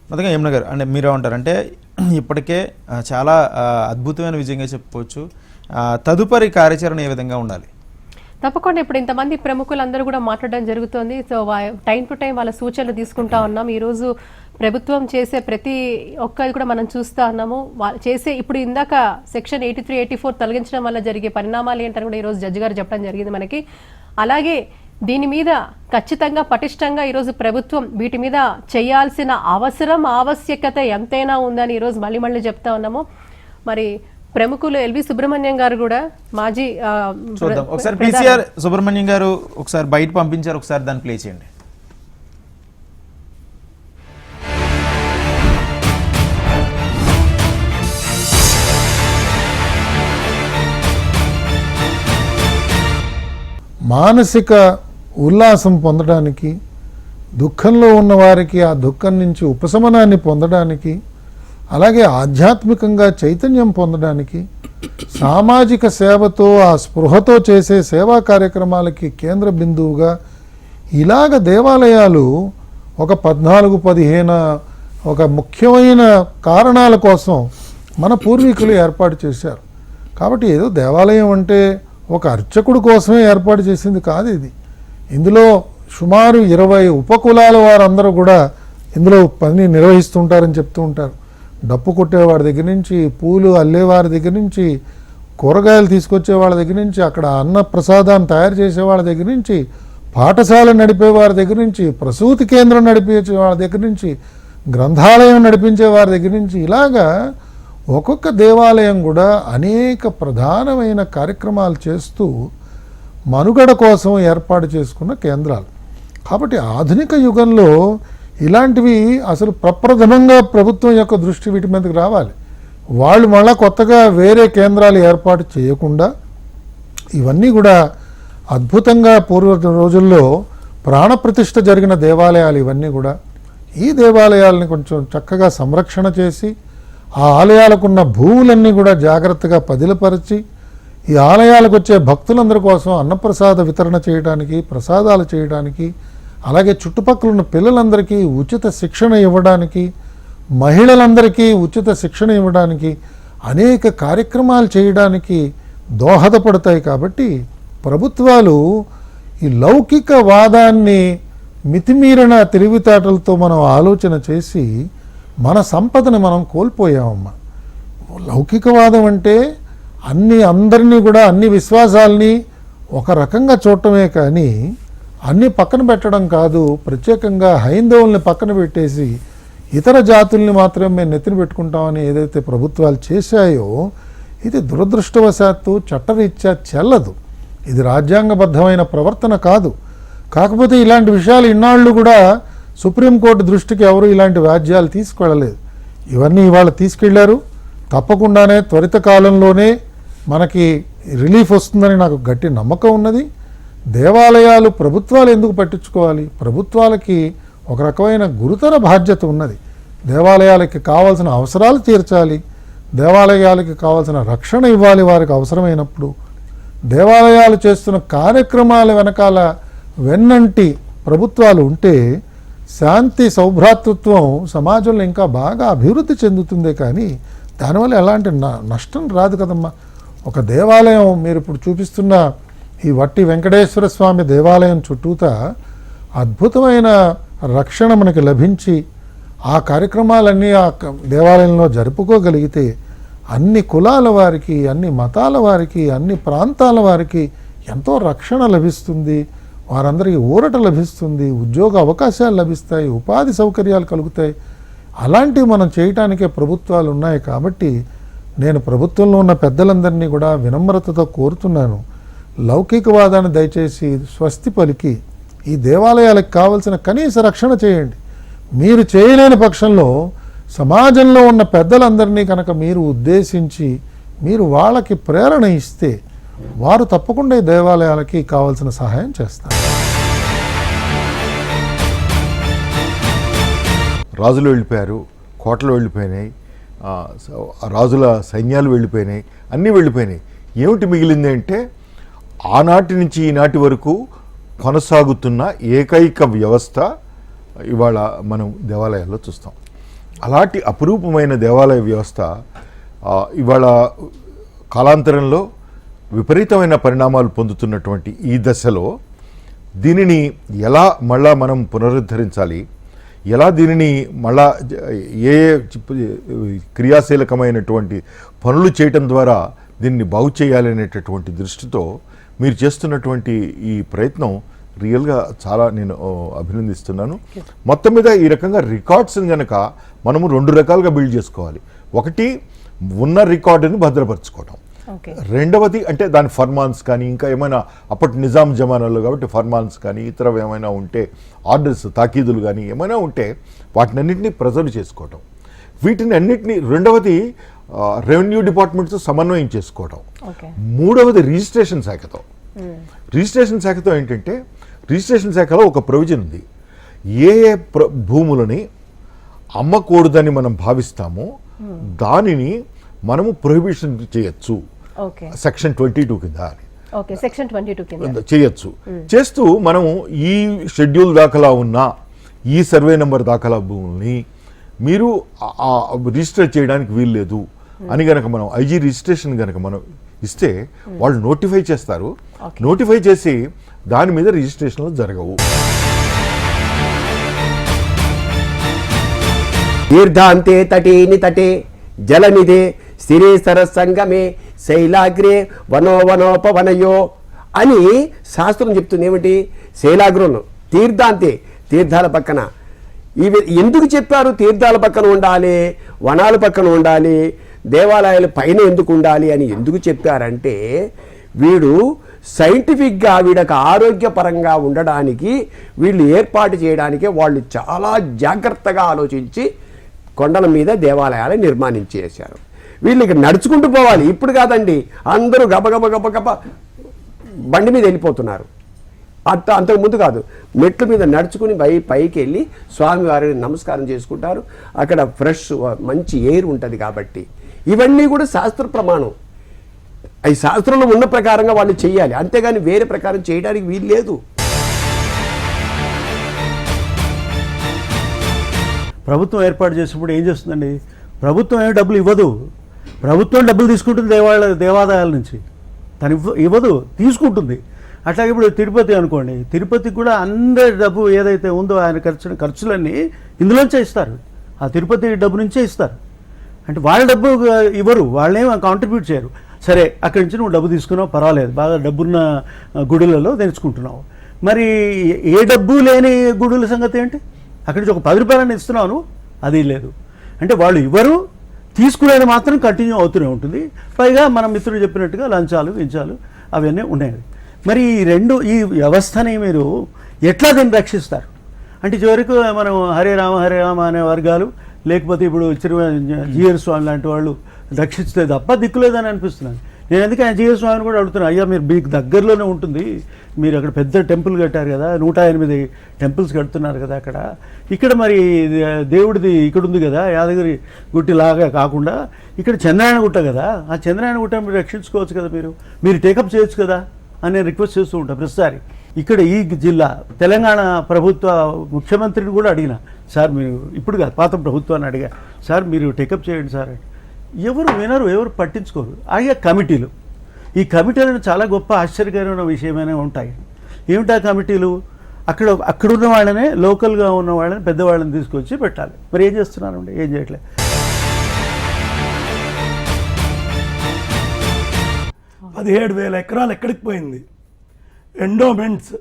మొదటగా యమున గారు అంటే మీరు ఏమంటారు అంటే ఇప్పటికే చాలా అద్భుతమైన విజయంగా చెప్పుకోవచ్చు. తదుపరి కార్యాచరణ ఏ విధంగా ఉండాలి? తప్పకుండా ఇప్పుడు ఇంతమంది ప్రముఖులందరూ కూడా మాట్లాడడం జరుగుతుంది. సో టైం టు టైం వాళ్ళ సూచనలు తీసుకుంటా ఉన్నాం. ఈరోజు ప్రభుత్వం చేసే ప్రతి ఒక్కది కూడా మనం చూస్తూ ఉన్నాము. చేసే ఇప్పుడు ఇందాక సెక్షన్ 83, 84 తొలగించడం వల్ల జరిగే పరిణామాలు ఏంటని కూడా ఈరోజు జడ్జి గారు చెప్పడం జరిగింది మనకి. అలాగే దీని మీద ఖచ్చితంగా పటిష్టంగా ఈరోజు ప్రభుత్వం వీటి మీద చేయాల్సిన అవసరం ఆవశ్యకత ఎంతైనా ఉందని ఈరోజు మళ్ళీ చెప్తా ఉన్నాము. మరి ప్రముఖులు ఎల్వి సుబ్రహ్మణ్యం గారు కూడా మాజీ చూద్దాం ఒకసారి పీసీఆర్ సుబ్రహ్మణ్యం గారు ఒకసారి బయట పంపించారు, ఒకసారి దాన్ని ప్లే చేయండి. మానసిక ఉల్లాసం పొందడానికి, దుఃఖంలో ఉన్న వారికి ఆ దుఃఖం నుంచి ఉపశమనాన్ని పొందడానికి, అలాగే ఆధ్యాత్మికంగా చైతన్యం పొందడానికి, సామాజిక సేవతో ఆ స్పృహతో చేసే సేవా కార్యక్రమాలకి కేంద్ర బిందువుగా ఇలాగ దేవాలయాలు ఒక 14-15 ఒక ముఖ్యమైన కారణాల కోసం మన పూర్వీకులు ఏర్పాటు చేశారు. కాబట్టి ఏదో దేవాలయం అంటే ఒక అర్చకుడు కోసమే ఏర్పాటు చేసింది కాదు ఇది. ఇందులో సుమారు 20 ఉపకులాల వారందరూ కూడా ఇందులో పని నిర్వహిస్తుంటారని చెప్తూ ఉంటారు. డప్పు కొట్టేవాడి దగ్గర నుంచి, పూలు అల్లేవారి దగ్గర నుంచి, కూరగాయలు తీసుకొచ్చే వాళ్ళ దగ్గర నుంచి, అక్కడ అన్న ప్రసాదాన్ని తయారు చేసే వాళ్ళ దగ్గర నుంచి, పాఠశాల నడిపే వారి దగ్గర నుంచి, ప్రసూతి కేంద్రం నడిపే వాళ్ళ దగ్గర నుంచి, గ్రంథాలయం నడిపించే వారి దగ్గర నుంచి, ఇలాగా ఒక్కొక్క దేవాలయం కూడా అనేక ప్రధానమైన కార్యక్రమాలు చేస్తూ మనుగడ కోసం ఏర్పాటు చేసుకున్న కేంద్రాలు. కాబట్టి ఆధునిక యుగంలో ఇలాంటివి అసలు ప్రప్రథమంగా ప్రభుత్వం యొక్క దృష్టి వీటి మీదకి రావాలి. వాళ్ళు మళ్ళా కొత్తగా వేరే కేంద్రాలు ఏర్పాటు చేయకుండా ఇవన్నీ కూడా అద్భుతంగా పూర్వ రోజుల్లో ప్రాణప్రతిష్ఠ జరిగిన దేవాలయాలు ఇవన్నీ కూడా. ఈ దేవాలయాలని కొంచెం చక్కగా సంరక్షణ చేసి ఆ ఆలయాలకున్న భూములన్నీ కూడా జాగ్రత్తగా పదిలపరిచి ఈ ఆలయాలకు వచ్చే భక్తులందరి కోసం అన్నప్రసాద వితరణ చేయడానికి, ప్రసాదాలు చేయడానికి, అలాగే చుట్టుపక్కల ఉన్న పిల్లలందరికీ ఉచిత శిక్షణ ఇవ్వడానికి, మహిళలందరికీ ఉచిత శిక్షణ ఇవ్వడానికి అనేక కార్యక్రమాలు చేయడానికి దోహదపడతాయి. కాబట్టి ప్రభుత్వాలు ఈ లౌకిక వాదాన్ని మితిమీరిన తెలివితేటలతో మనం ఆలోచన చేసి మన సంపదను మనం కోల్పోయామమ్మా. లౌకికవాదం అంటే అందరినీ కూడా అన్ని విశ్వాసాలని ఒక రకంగా చూడటమే కానీ అన్నీ పక్కన పెట్టడం కాదు. ప్రత్యేకంగా హైందవుల్ని పక్కన పెట్టేసి ఇతర జాతుల్ని మాత్రమే మేము నెత్తిన పెట్టుకుంటామని ఏదైతే ప్రభుత్వాలు చేశాయో ఇది దురదృష్టవశాత్తు చట్టరీత్యా చెల్లదు. ఇది రాజ్యాంగబద్ధమైన ప్రవర్తన కాదు. కాకపోతే ఇలాంటి విషయాలు ఇన్నాళ్ళు కూడా సుప్రీంకోర్టు దృష్టికి ఎవరు ఇలాంటి వ్యాజ్యాలు తీసుకెళ్ళలేదు. ఇవన్నీ ఇవాళ తీసుకెళ్లారు. తప్పకుండానే త్వరిత కాలంలోనే మనకి రిలీఫ్ వస్తుందని నాకు గట్టి నమ్మకం ఉన్నది. దేవాలయాలు ప్రభుత్వాలు ఎందుకు పట్టించుకోవాలి? ప్రభుత్వాలకి ఒక రకమైన గురుతర బాధ్యత ఉన్నది. దేవాలయాలకి కావాల్సిన అవసరాలు తీర్చాలి, దేవాలయాలకి కావాల్సిన రక్షణ ఇవ్వాలి వారికి అవసరమైనప్పుడు. దేవాలయాలు చేస్తున్న కార్యక్రమాల వెనకాల వెన్నంటి ప్రభుత్వాలు ఉంటే శాంతి సౌభ్రాతృత్వం సమాజంలో ఇంకా బాగా అభివృద్ధి చెందుతుందే కానీ దానివల్ల ఎలాంటి నష్టం రాదు కదమ్మా. ఒక దేవాలయం మీరు ఇప్పుడు చూపిస్తున్న ఈ వట్టి వెంకటేశ్వర స్వామి దేవాలయం చుట్టూతా అద్భుతమైన రక్షణ మనకి లభించి ఆ కార్యక్రమాలన్నీ ఆ దేవాలయంలో జరుపుకోగలిగితే అన్ని కులాల వారికి, అన్ని మతాల వారికి, అన్ని ప్రాంతాల వారికి ఎంతో రక్షణ లభిస్తుంది. వారందరికీ ఊరట లభిస్తుంది, ఉద్యోగ అవకాశాలు లభిస్తాయి, ఉపాధి సౌకర్యాలు కలుగుతాయి. అలాంటివి మనం చేయటానికే ప్రభుత్వాలు ఉన్నాయి. కాబట్టి నేను ప్రభుత్వంలో ఉన్న పెద్దలందరినీ కూడా వినమ్రతతో కోరుతున్నాను, లౌకికవాదాన్ని దయచేసి స్వస్తి పలికి ఈ దేవాలయాలకు కావలసిన కనీస రక్షణ చేయండి. మీరు చేయలేని పక్షంలో సమాజంలో ఉన్న పెద్దలందరినీ కనుక మీరు ఉద్దేశించి మీరు వాళ్ళకి ప్రేరణ ఇస్తే వారు తప్పకుండా ఈ దేవాలయాలకి కావాల్సిన సహాయం చేస్తారు. రాజులు వెళ్ళిపోయారు, కోటలు వెళ్ళిపోయినాయి, రాజుల సైన్యాలు వెళ్ళిపోయినాయి, అన్నీ వెళ్ళిపోయినాయి. ఏమిటి మిగిలింది అంటే ఆనాటి నుంచి ఈనాటి వరకు కొనసాగుతున్న ఏకైక వ్యవస్థ ఇవాళ మనం దేవాలయాల్లో చూస్తాం. అలాంటి అపురూపమైన దేవాలయ వ్యవస్థ ఇవాళ కాలాంతరంలో విపరీతమైన పరిణామాలు పొందుతున్నటువంటి ఈ దశలో దీనిని ఎలా మళ్ళా మనం పునరుద్ధరించాలి, ఎలా దీనిని మళ్ళా ఏ క్రియాశీలకమైనటువంటి పనులు చేయటం ద్వారా దీన్ని బాగు చేయాలి అనేటటువంటి దృష్టితో మీరు చేస్తున్నటువంటి ఈ ప్రయత్నం రియల్గా చాలా నేను అభినందిస్తున్నాను. మొత్తం మీద ఈ రకంగా రికార్డ్స్ని కనుక మనము 2 రకాలుగా బిల్డ్ చేసుకోవాలి. ఒకటి ఉన్న రికార్డుని భద్రపరచుకోవటం, రెండవది అంటే దాని ఫర్మాన్స్ కానీ ఇంకా ఏమైనా అప్పటి నిజాం జమానాలో కాబట్టి ఫర్మాన్స్ కానీ ఇతర ఏమైనా ఉంటే ఆర్డర్స్ తాకీదులు కానీ ఏమైనా ఉంటే వాటిని అన్నింటినీ ప్రిజర్వ్ చేసుకోవటం. వీటిని అన్నింటినీ రెండవది రెవెన్యూ డిపార్ట్మెంట్తో సమన్వయం చేసుకోవటం. మూడవది రిజిస్ట్రేషన్ శాఖతో. రిజిస్ట్రేషన్ శాఖతో ఏంటంటే రిజిస్ట్రేషన్ శాఖలో ఒక ప్రొవిజన్ ఉంది. ఏ భూములని అమ్మకూడదని మనం భావిస్తామో దానిని మనము ప్రొహిబిషన్ చేయొచ్చు సెక్షన్ 22 కింద చేయొచ్చు. చేస్తూ మనము ఈ షెడ్యూల్ దాఖలా ఉన్న ఈ సర్వే నెంబర్ దాఖలా భూముల్ని మీరు రిజిస్టర్ చేయడానికి వీల్లేదు అని గనక మనం ఐజీ రిజిస్ట్రేషన్ గనక మనం ఇస్తే వాళ్ళు నోటిఫై చేస్తారు. నోటిఫై చేసి దాని మీద రిజిస్ట్రేషన్లు జరగవు. తీర్థాంతే తటీని తటే జలనిధే స్థిరే సరసంగమే శైలాగ్రే వనోవనోపవనయో అని శాస్త్రం చెప్తుంది. ఏమిటి? శైలాగ్రంలో తీర్థాంతే, తీర్థాల పక్కన. ఇవి ఎందుకు చెప్పారు? తీర్థాల పక్కన ఉండాలి, వనాల పక్కన ఉండాలి, దేవాలయాల పైన ఎందుకు ఉండాలి అని ఎందుకు చెప్పారంటే వీడు సైంటిఫిక్గా వీడొక ఆరోగ్యపరంగా ఉండడానికి వీళ్ళు ఏర్పాటు చేయడానికే వాళ్ళు చాలా జాగ్రత్తగా ఆలోచించి కొండల మీద దేవాలయాలు నిర్మాణించేశారు. వీళ్ళకి నడుచుకుంటూ పోవాలి. ఇప్పుడు కాదండి, అందరూ గబగబ గబగబ బండి మీద వెళ్ళిపోతున్నారు. అంతకుముందు కాదు, మెట్ల మీద నడుచుకుని పైకి వెళ్ళి స్వామివారిని నమస్కారం చేసుకుంటారు. అక్కడ ఫ్రెష్ మంచి ఎయిర్ ఉంటుంది కాబట్టి ఇవన్నీ కూడా శాస్త్ర ప్రమాణం. ఈ శాస్త్రంలో ఉన్న ప్రకారంగా వాళ్ళు చేయాలి, అంతేగాని వేరే ప్రకారం చేయడానికి వీలు లేదు. ప్రభుత్వం ఏర్పాటు చేసినప్పుడు ఏం చేస్తుందండి? ప్రభుత్వం ఏమి డబ్బులు ఇవ్వదు. ప్రభుత్వం డబ్బులు తీసుకుంటుంది దేవాదాయాల నుంచి. తను ఇవ్వదు, తీసుకుంటుంది. అట్లాగే ఇప్పుడు తిరుపతి అనుకోండి, తిరుపతికి కూడా అందరి డబ్బు ఏదైతే ఉందో ఆయన ఖర్చులన్నీ ఇందులోంచే ఇస్తారు. ఆ తిరుపతి డబ్బు నుంచే ఇస్తారు. అంటే వాళ్ళ డబ్బు ఇవ్వరు, వాళ్ళేం కాంట్రిబ్యూట్ చేయరు. సరే, అక్కడి నుంచి నువ్వు డబ్బు తీసుకున్నావు, పర్వాలేదు, బాగా డబ్బున్న గుడులలో తెచ్చుకుంటున్నావు. మరి ఏ డబ్బు లేని గుడుల సంగతి ఏంటి? అక్కడి నుంచి ఒక 10 రూపాయలని ఇస్తున్నావు, అది లేదు. అంటే వాళ్ళు ఇవ్వరు, తీసుకునేది మాత్రం కంటిన్యూ అవుతూనే ఉంటుంది. పైగా మన మిత్రుడు చెప్పినట్టుగా లంచాలు గించాలు అవన్నీ ఉన్నాయి. మరి ఈ వ్యవస్థని మీరు ఎట్లా దీన్ని రక్షిస్తారు? అంటే చివరికి మనం హరే రామ అనే వర్గాలు, లేకపోతే ఇప్పుడు జిఆర్ స్వామి లాంటి వాళ్ళు రక్షిస్తే తప్ప దిక్కులేదని అనిపిస్తున్నాను. నేను ఎందుకు ఆయన జిఆర్ స్వామిని కూడా అడుగుతున్నాను, అయ్యా మీరు మీకు దగ్గరలోనే ఉంటుంది, మీరు అక్కడ పెద్ద టెంపుల్ కట్టారు కదా, 108 టెంపుల్స్ కడుతున్నారు కదా అక్కడ, ఇక్కడ మరి దేవుడిది ఇక్కడ ఉంది కదా, యాదగిరి గుట్టిలాగా కాకుండా ఇక్కడ చంద్రాయణ గుట్ట కదా, ఆ చంద్రాయణ గుట్ట మీరు రక్షించుకోవచ్చు కదా, మీరు టేకప్ చేయొచ్చు కదా అని నేను రిక్వెస్ట్ చేస్తూ ఉంటాను ప్రతిసారి. ఇక్కడ ఈ జిల్లా తెలంగాణ ప్రభుత్వ ముఖ్యమంత్రిని కూడా అడిగిన, సార్ మీరు ఇప్పుడు కాదు పాత ప్రభుత్వాన్ని అడిగా, సార్ మీరు టేకప్ చేయండి సార్. ఎవరు వినరు, ఎవరు పట్టించుకోరు. అయ్యా కమిటీలు, ఈ కమిటీలను చాలా గొప్ప ఆశ్చర్యకరమైన విషయమైనా ఉంటాయి. ఏమిటా కమిటీలు? అక్కడున్న వాళ్ళనే, లోకల్గా ఉన్న వాళ్ళని, పెద్దవాళ్ళని తీసుకొచ్చి పెట్టాలి. మరి ఏం చేస్తున్నారండి? ఏం చేయట్లేదు. 17,000 ఎకరాలు ఎక్కడికి పోయింది? ఎండోమెంట్స్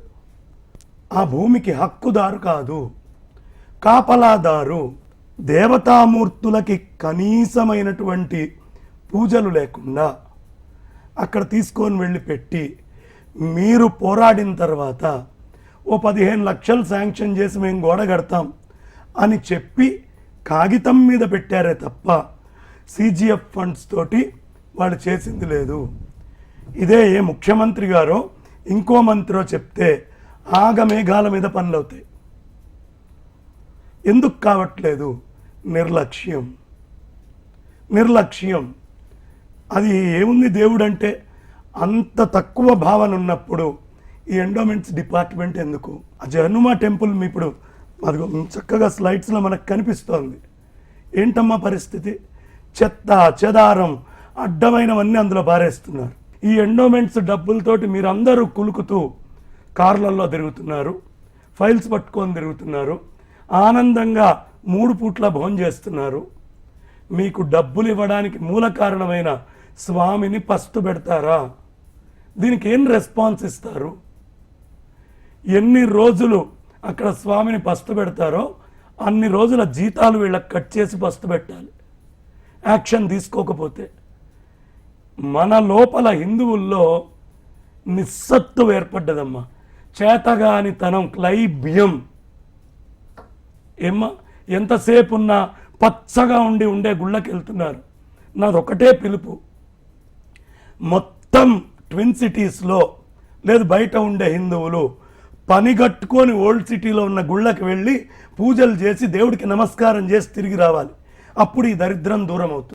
ఆ భూమికి హక్కుదారు కాదు, కాపలాదారు. దేవతామూర్తులకి కనీసమైనటువంటి పూజలు లేకుండా అక్కడ తీసుకొని వెళ్ళి పెట్టి మీరు పోరాడిన తర్వాత ఓ 15 లక్షలు శాంక్షన్ చేసి మేము గోడ కడతాం అని చెప్పి కాగితం మీద పెట్టారే తప్ప సిజిఎఫ్ ఫండ్స్ తోటి వాళ్ళు చేసింది లేదు. ఇదే ఏ ముఖ్యమంత్రి గారో ఇంకో మంత్రో చెప్తే ఆగమేఘాల మీద పనులు అవుతాయి. ఎందుకు కావట్లేదు? నిర్లక్ష్యం. అది ఏముంది? దేవుడు అంటే అంత తక్కువ భావన ఉన్నప్పుడు ఈ ఎండోమెంట్స్ డిపార్ట్మెంట్ ఎందుకు? ఆ జహనుమా టెంపుల్ ఇప్పుడు అదిగో చక్కగా స్లైడ్స్లో మనకు కనిపిస్తోంది. ఏంటమ్మా పరిస్థితి? చెత్త చెదారం అడ్డమైనవన్నీ అందులో పారేస్తున్నారు. ఈ ఎండోమెంట్స్ డబ్బులతోటి మీరందరూ కులుకుతూ కార్లలో తిరుగుతున్నారు, ఫైల్స్ పట్టుకొని తిరుగుతున్నారు, ఆనందంగా 3 పూట్ల భోజనం చేస్తున్నారు. మీకు డబ్బులు ఇవ్వడానికి మూల కారణమైన స్వామిని పస్తు పెడతారా? దీనికి ఏం రెస్పాన్స్ ఇస్తారు? ఎన్ని రోజులు అక్కడ స్వామిని పస్తు పెడతారో అన్ని రోజుల జీతాలు వీళ్ళకి కట్ చేసి పస్తు పెట్టాలి, యాక్షన్ తీసుకోకపోతే. మన లోపల హిందువుల్లో నిస్సత్తువ ఏర్పడ్డదమ్మా. చేతగానితనం, క్లైబ్యం. ఏమ్మా, ఎంతసేపు ఉన్నా పచ్చగా ఉండే గుళ్ళకి వెళ్తున్నారు. నాదొకటే పిలుపు, మొత్తం ట్విన్ సిటీస్లో లేదు బయట ఉండే హిందువులు పనిగట్టుకొని ఓల్డ్ సిటీలో ఉన్న గుళ్ళకి వెళ్ళి పూజలు చేసి దేవుడికి నమస్కారం చేసి తిరిగి రావాలి. అప్పుడు ఈ దరిద్రం దూరం అవుతుంది.